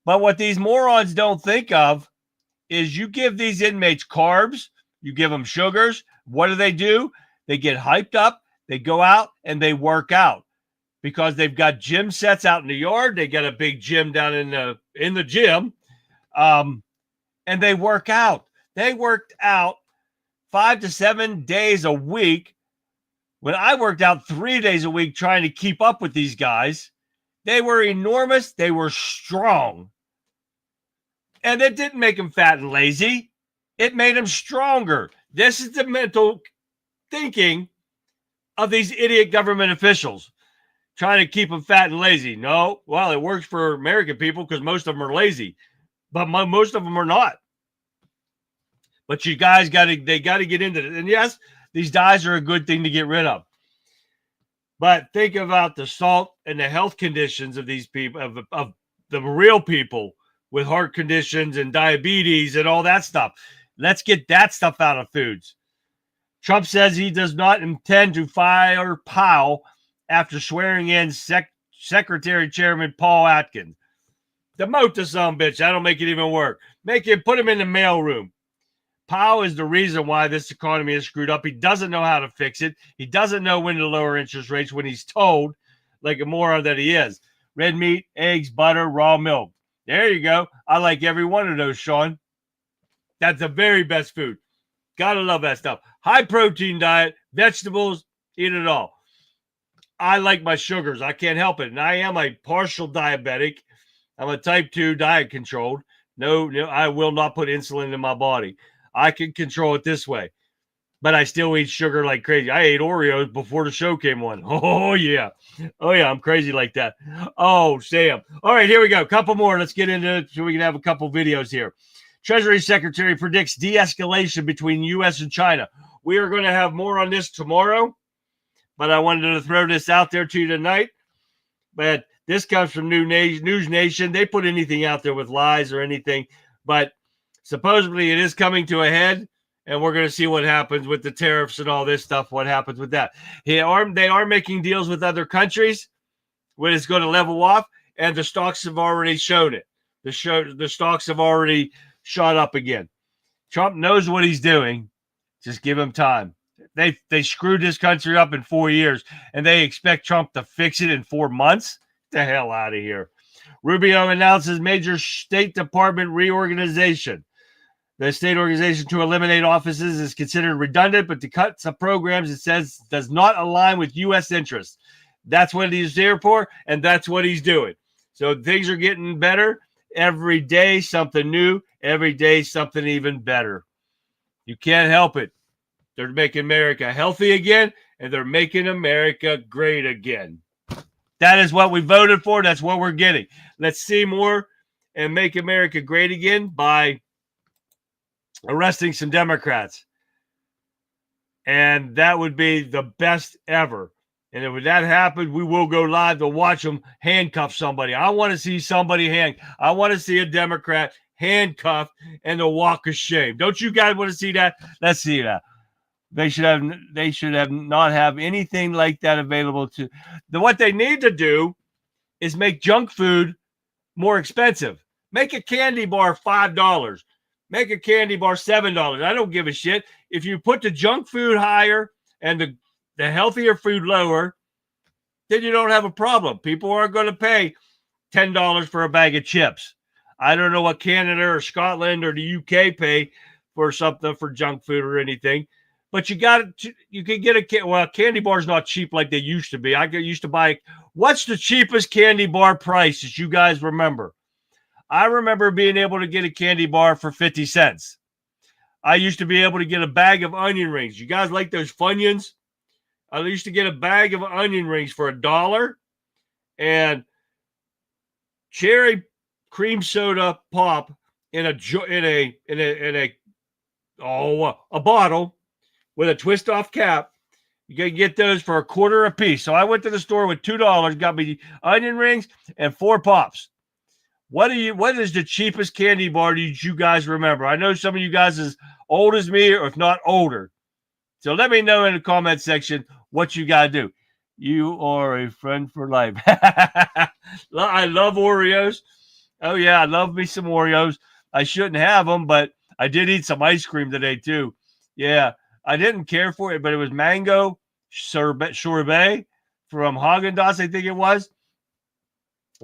But what these morons don't think of is you give these inmates carbs, you give them sugars. What do? They get hyped up, they go out, and they work out because they've got gym sets out in the yard. They got a big gym down in the gym, and they work out. They worked out 5 to 7 days a week. When I worked out 3 days a week trying to keep up with these guys, they were enormous. They were strong. And it didn't make them fat and lazy. It made them stronger. This is the mental thinking of these idiot government officials trying to keep them fat and lazy. No, well, it works for American people because most of them are lazy, but most of them are not. But you guys got to get into it. And yes, these dyes are a good thing to get rid of. But think about the salt and the health conditions of these people, of the real people with heart conditions and diabetes and all that stuff. Let's get that stuff out of foods. Trump says he does not intend to fire Powell after swearing in Secretary Chairman Paul Atkins. Demote the son bitch. That'll make it even work. Put him in the mailroom. Powell is the reason why this economy is screwed up. He doesn't know how to fix it. He doesn't know when to lower interest rates when he's told, like a moron that he is. Red meat, eggs, butter, raw milk. There you go. I like every one of those, Sean. That's the very best food. Gotta love that stuff. High protein diet, vegetables, eat it all. I like my sugars. I can't help it. And I am a partial diabetic. I'm a type 2 diet controlled. No, I will not put insulin in my body. I can control it this way. But I still eat sugar like crazy. I ate Oreos before the show came on. Oh, yeah. Oh, yeah. I'm crazy like that. Oh, Sam. All right, here we go. Couple more. Let's get into it so we can have a couple videos here. Treasury Secretary predicts de-escalation between U.S. and China. We are going to have more on this tomorrow, but I wanted to throw this out there to you tonight. But this comes from News Nation. They put anything out there with lies or anything, but supposedly it is coming to a head, and we're going to see what happens with the tariffs and all this stuff, what happens with that. They are making deals with other countries when it's going to level off, and the stocks have already shown it. The stocks have already shot up again. Trump knows what he's doing. Just give him time. They screwed this country up in 4 years, and they expect Trump to fix it in 4 months? Get the hell out of here. Rubio announces major State Department reorganization. The state organization to eliminate offices is considered redundant, but to cut some programs, it says, does not align with U.S. interests. That's what he's there for, and that's what he's doing. So things are getting better. Every day, something new. Every day, something even better. You can't help it. They're making America healthy again, and they're making America great again. That is what we voted for. That's what we're getting. Let's see more and make America great again by arresting some Democrats. And that would be the best ever. And if that happens, we will go live to watch them handcuff somebody. I want to see somebody I want to see a Democrat handcuffed and the walk of shame. Don't you guys want to see that? Let's see that. They should have not have anything like that available to. What they need to do is make junk food more expensive. Make a candy bar $5. Make a candy bar $7. I don't give a shit. If you put the junk food higher and the healthier food lower, then you don't have a problem. People aren't going to pay $10 for a bag of chips. I don't know what Canada or Scotland or the UK pay for something for junk food or anything. But you can get a candy bar is not cheap like they used to be. I used to buy. What's the cheapest candy bar price that you guys remember? I remember being able to get a candy bar for 50 cents. I used to be able to get a bag of onion rings. You guys like those Funyuns? I used to get a bag of onion rings for $1 and cherry cream soda pop in a bottle with a twist off cap. You can get those for $0.25 a piece. So I went to the store with $2, got me onion rings and 4 pops. What is the cheapest candy bar did you guys remember? I know some of you guys as old as me, or if not older. So let me know in the comment section what you got to do. You are a friend for life. I love Oreos. Oh, yeah, I love me some Oreos. I shouldn't have them, but I did eat some ice cream today, too. Yeah, I didn't care for it, but it was mango sorbet from Haagen-Dazs, I think it was.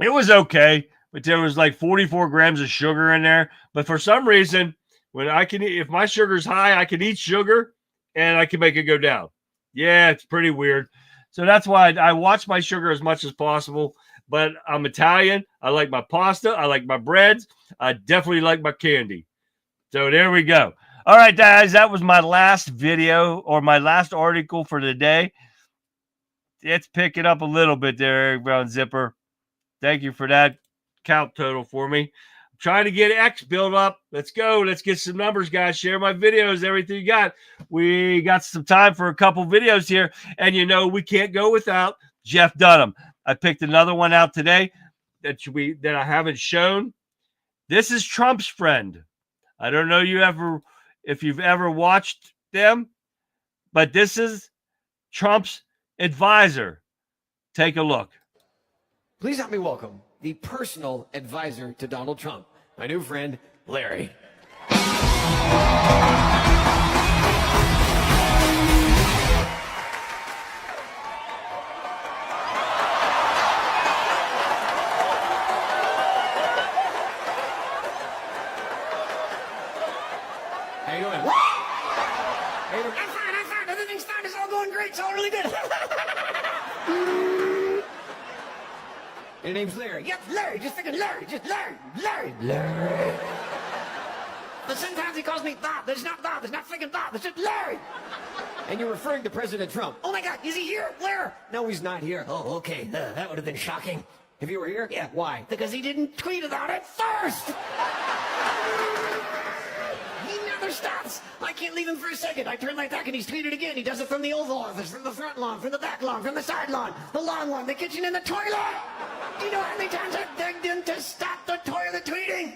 It was okay, but there was like 44 grams of sugar in there. But for some reason, if my sugar's high, I can eat sugar and I can make it go down. Yeah, it's pretty weird. So that's why I watch my sugar as much as possible. But I'm Italian. I like my pasta. I like my breads. I definitely like my candy. So there we go. All right, guys, that was my last video or my last article for the day. It's picking up a little bit there, Eric Brown Zipper. Thank you for that count total for me. I'm trying to get X built up. Let's go. Let's get some numbers, guys. Share my videos, everything you got. We got some time for a couple videos here. And, we can't go without Jeff Dunham. I picked another one out today that I haven't shown. This is Trump's friend. I don't know if you've ever watched them, but this is Trump's advisor. Take a look. Please help me welcome the personal advisor to Donald Trump, my new friend, Larry. How you doing? How you doing? I'm fine. Everything's fine. It's all going great. It's all really good. Your name's Larry. Yep, Larry. Just freaking Larry. Just Larry. But sometimes he calls me Bob. There's not Bob. There's not freaking Bob. It's just Larry. And you're referring to President Trump. Oh, my God. Is he here? Where? No, he's not here. Oh, okay. That would have been shocking. If you were here? Yeah. Why? Because he didn't tweet about it first. He never never stops. I can't leave him for a second. I turn my back and he's tweeted again. He does it from the Oval Office, from the front lawn, from the back lawn, from the side lawn, the long lawn, the kitchen, and the toilet. Do you know how many times I've begged him to stop the toilet tweeting?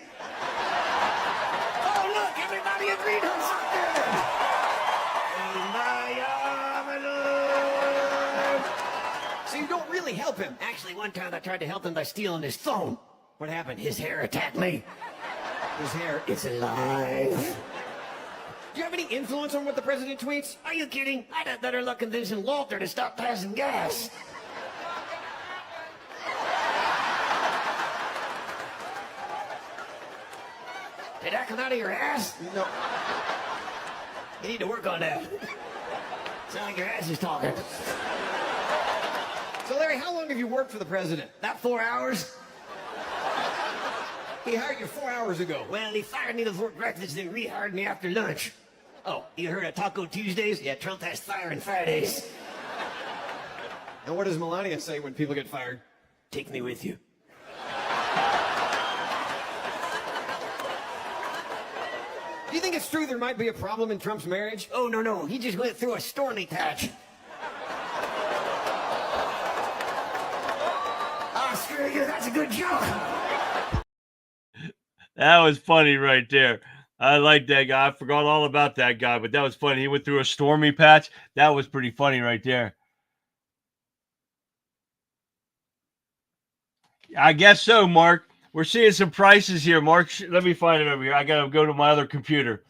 Oh, look, everybody agreed on something. So you don't really help him. Actually, one time I tried to help him by stealing his phone. What happened? His hair attacked me. His hair is alive. Do you have any influence on what the president tweets? Are you kidding? I'd have better luck convincing Walter to stop passing gas. Did that come out of your ass? No. You need to work on that. Sound like your ass is talking. So, Larry, how long have you worked for the president? About 4 hours? He hired you 4 hours ago. Well, he fired me before breakfast, then rehired me after lunch. Oh, you heard of Taco Tuesdays? Yeah, Trump has firing Fridays. And what does Melania say when people get fired? Take me with you. Do you think it's true there might be a problem in Trump's marriage? Oh, no. He just went through a stormy patch. Oh, screw you. That's a good joke. That was funny right there. I like that guy. I forgot all about that guy, but that was funny. He went through a stormy patch. That was pretty funny right there. I guess so, Mark. We're seeing some prices here. Mark, let me find it over here. I got to go to my other computer.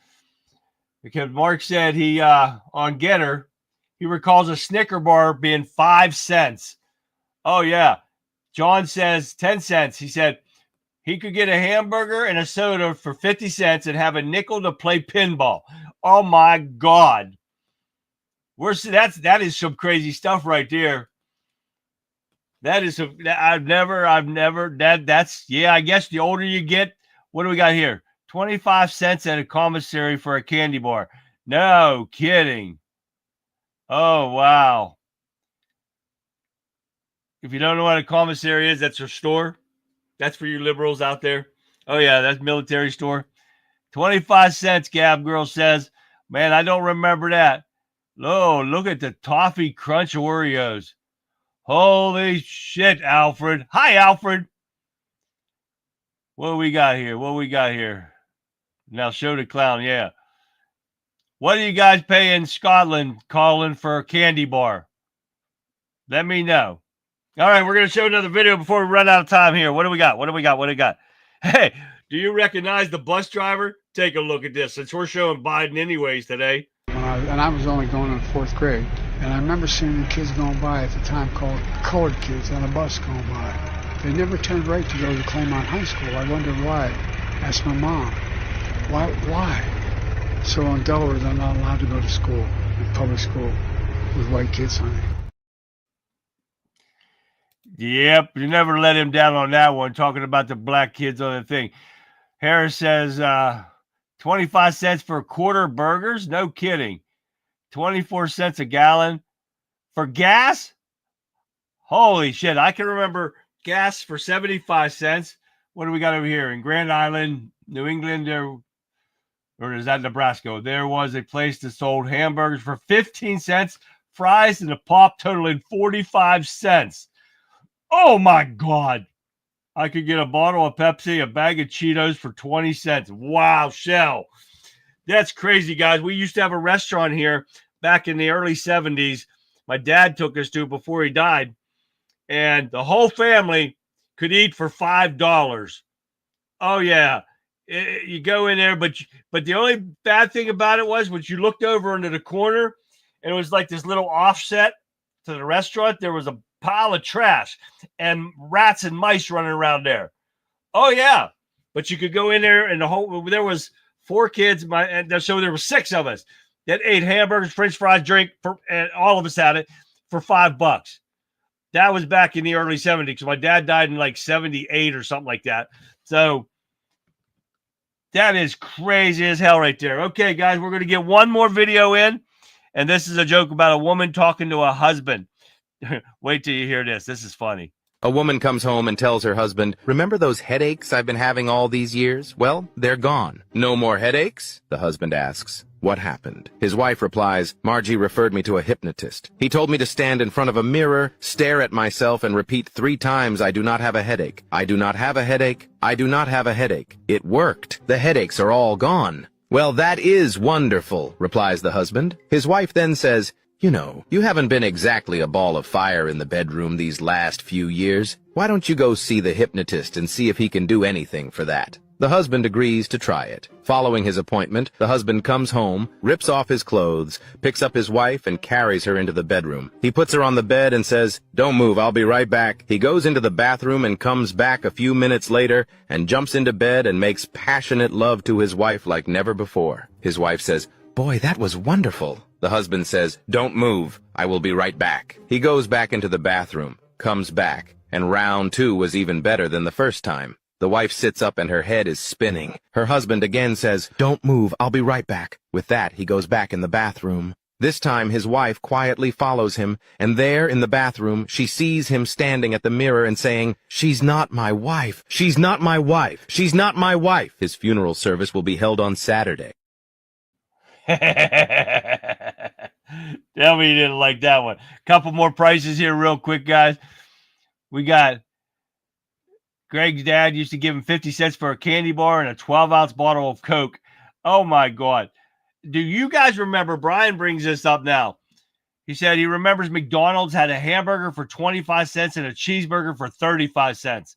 Because Mark said he, on Getter, he recalls a Snicker bar being 5 cents. Oh, yeah. John says 10 cents. He said he could get a hamburger and a soda for 50 cents and have a nickel to play pinball. Oh, my God. That is some crazy stuff right there. That is some, I've never, that's, yeah, I guess the older you get, what do we got here? 25 cents at a commissary for a candy bar. No kidding. Oh, wow. If you don't know what a commissary is, that's a store. That's for you liberals out there. Oh, yeah, that's military store. 25 cents, Gab Girl says. Man, I don't remember that. Oh, look at the Toffee Crunch Oreos. Holy shit, Alfred. Hi, Alfred. What do we got here? Now show the clown, yeah. What do you guys pay in Scotland, Colin, for a candy bar? Let me know. All right, we're going to show another video before we run out of time here. What do we got? Hey, do you recognize the bus driver? Take a look at this, since we're showing Biden anyways today. And I was only going in the 4th grade. And I remember seeing the kids going by at the time called colored kids on a bus going by. They never turned right to go to Claymont High School. I wondered why. Asked my mom, why? So in Delaware, they're not allowed to go to school, in public school, with white kids on it. Yep, you never let him down on that one, talking about the black kids on the thing. Harris says 25 cents for a quarter burgers? No kidding. 24 cents a gallon for gas? Holy shit. I can remember gas for 75 cents. What do we got over here? In Grand Island, New England, or is that Nebraska? There was a place that sold hamburgers for 15 cents, fries and a pop totaling 45 cents. Oh my God. I could get a bottle of Pepsi, a bag of Cheetos for 20 cents. Wow, Shell. That's crazy, guys. We used to have a restaurant here back in the early 70s. My dad took us to before he died. And the whole family could eat for $5. Oh, yeah. You go in there, but the only bad thing about it was when you looked over into the corner, and it was like this little offset to the restaurant, there was a pile of trash and rats and mice running around there. Oh, yeah. But you could go in there, and there was 4 kids, and so there were 6 of us that ate hamburgers, French fries, drink, and all of us had it for $5. That was back in the early 70s. Because my dad died in like 78 or something like that. So that is crazy as hell right there. Okay, guys, we're going to get one more video in. And this is a joke about a woman talking to a husband. Wait till you hear this. This is funny. A woman comes home and tells her husband, "Remember those headaches I've been having all these years? Well, they're gone." "No more headaches?" the husband asks. "What happened?" His wife replies, "Margie referred me to a hypnotist. He told me to stand in front of a mirror, stare at myself, and repeat 3 times, 'I do not have a headache. I do not have a headache. I do not have a headache.' It worked. The headaches are all gone." "Well, that is wonderful," replies the husband. His wife then says, "You know, you haven't been exactly a ball of fire in the bedroom these last few years. Why don't you go see the hypnotist and see if he can do anything for that?" The husband agrees to try it. Following his appointment, the husband comes home, rips off his clothes, picks up his wife, and carries her into the bedroom. He puts her on the bed and says, "Don't move, I'll be right back." He goes into the bathroom and comes back a few minutes later and jumps into bed and makes passionate love to his wife like never before. His wife says, "Boy, that was wonderful." The husband says, "Don't move, I will be right back." He goes back into the bathroom, comes back, and round 2 was even better than the first time. The wife sits up and her head is spinning. Her husband again says, "Don't move, I'll be right back." With that, he goes back in the bathroom. This time, his wife quietly follows him, and there in the bathroom, she sees him standing at the mirror and saying, "She's not my wife. She's not my wife. She's not my wife." His funeral service will be held on Saturday. Tell me you didn't like that one. Couple more prices here real quick, guys. We got Greg's dad used to give him 50 cents for a candy bar and a 12-ounce bottle of Coke. Oh, my God. Do you guys remember? Brian brings this up now. He said he remembers McDonald's had a hamburger for 25 cents and a cheeseburger for 35 cents.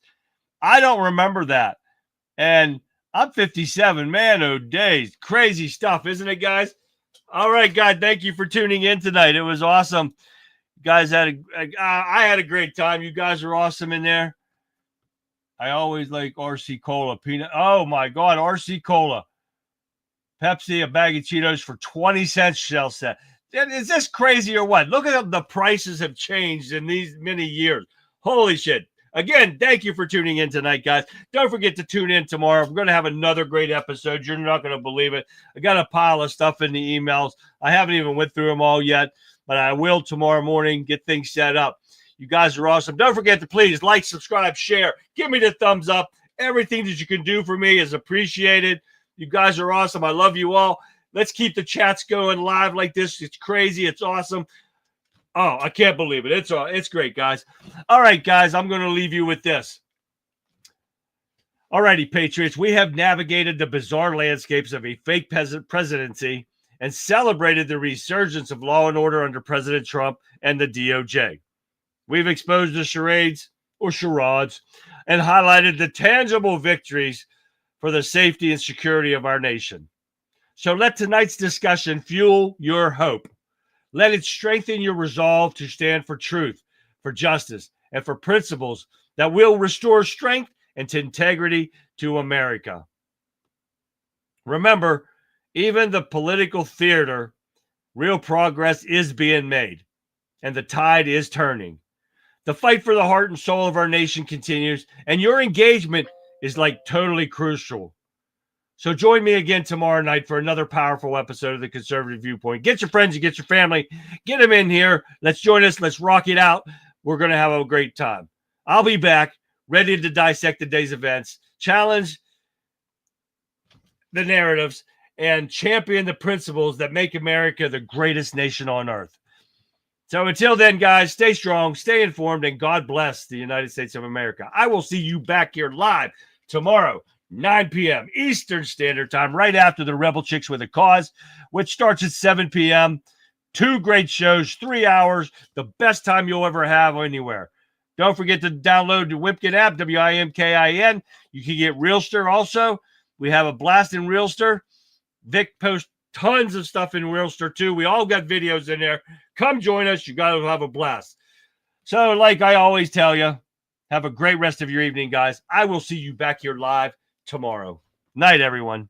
I don't remember that. And I'm 57. Man, oh, days. Crazy stuff, isn't it, guys? All right, guys, thank you for tuning in tonight. It was awesome. You guys had I had a great time. You guys are awesome in there. I always like RC Cola. Peanut. Oh, my God, RC Cola. Pepsi, a bag of Cheetos for 20 cents, Shell said. Is this crazy or what? Look at how the prices have changed in these many years. Holy shit. Again, thank you for tuning in tonight, guys. Don't forget to tune in tomorrow. We're going to have another great episode. You're not going to believe it. I got a pile of stuff in the emails. I haven't even went through them all yet, but I will tomorrow morning get things set up. You guys are awesome. Don't forget to please like, subscribe, share. Give me the thumbs up. Everything that you can do for me is appreciated. You guys are awesome. I love you all. Let's keep the chats going live like this. It's crazy. It's awesome. Oh, I can't believe it. It's great, guys. All right, guys, I'm going to leave you with this. All righty, Patriots, we have navigated the bizarre landscapes of a fake presidency and celebrated the resurgence of law and order under President Trump and the DOJ. We've exposed the charades or charades and highlighted the tangible victories for the safety and security of our nation. So let tonight's discussion fuel your hope. Let it strengthen your resolve to stand for truth, for justice, and for principles that will restore strength and integrity to America. Remember, even the political theater, real progress is being made, and the tide is turning. The fight for the heart and soul of our nation continues, and your engagement is like totally crucial. So join me again tomorrow night for another powerful episode of The Conservative Viewpoint. Get your friends and get your family. Get them in here. Let's join us. Let's rock it out. We're going to have a great time. I'll be back, ready to dissect the day's events, challenge the narratives, and champion the principles that make America the greatest nation on earth. So until then, guys, stay strong, stay informed, and God bless the United States of America. I will see you back here live tomorrow, 9 p.m. Eastern Standard Time, right after the Rebel Chicks with a Cause, which starts at 7 p.m. 2 great shows, 3 hours, the best time you'll ever have anywhere. Don't forget to download the Wimkin app, WIMKIN. You can get Realster also. We have a blast in Realster. Vic posts tons of stuff in Realster too. We all got videos in there. Come join us. You got to have a blast. So like I always tell you, have a great rest of your evening, guys. I will see you back here live tomorrow. Night, everyone.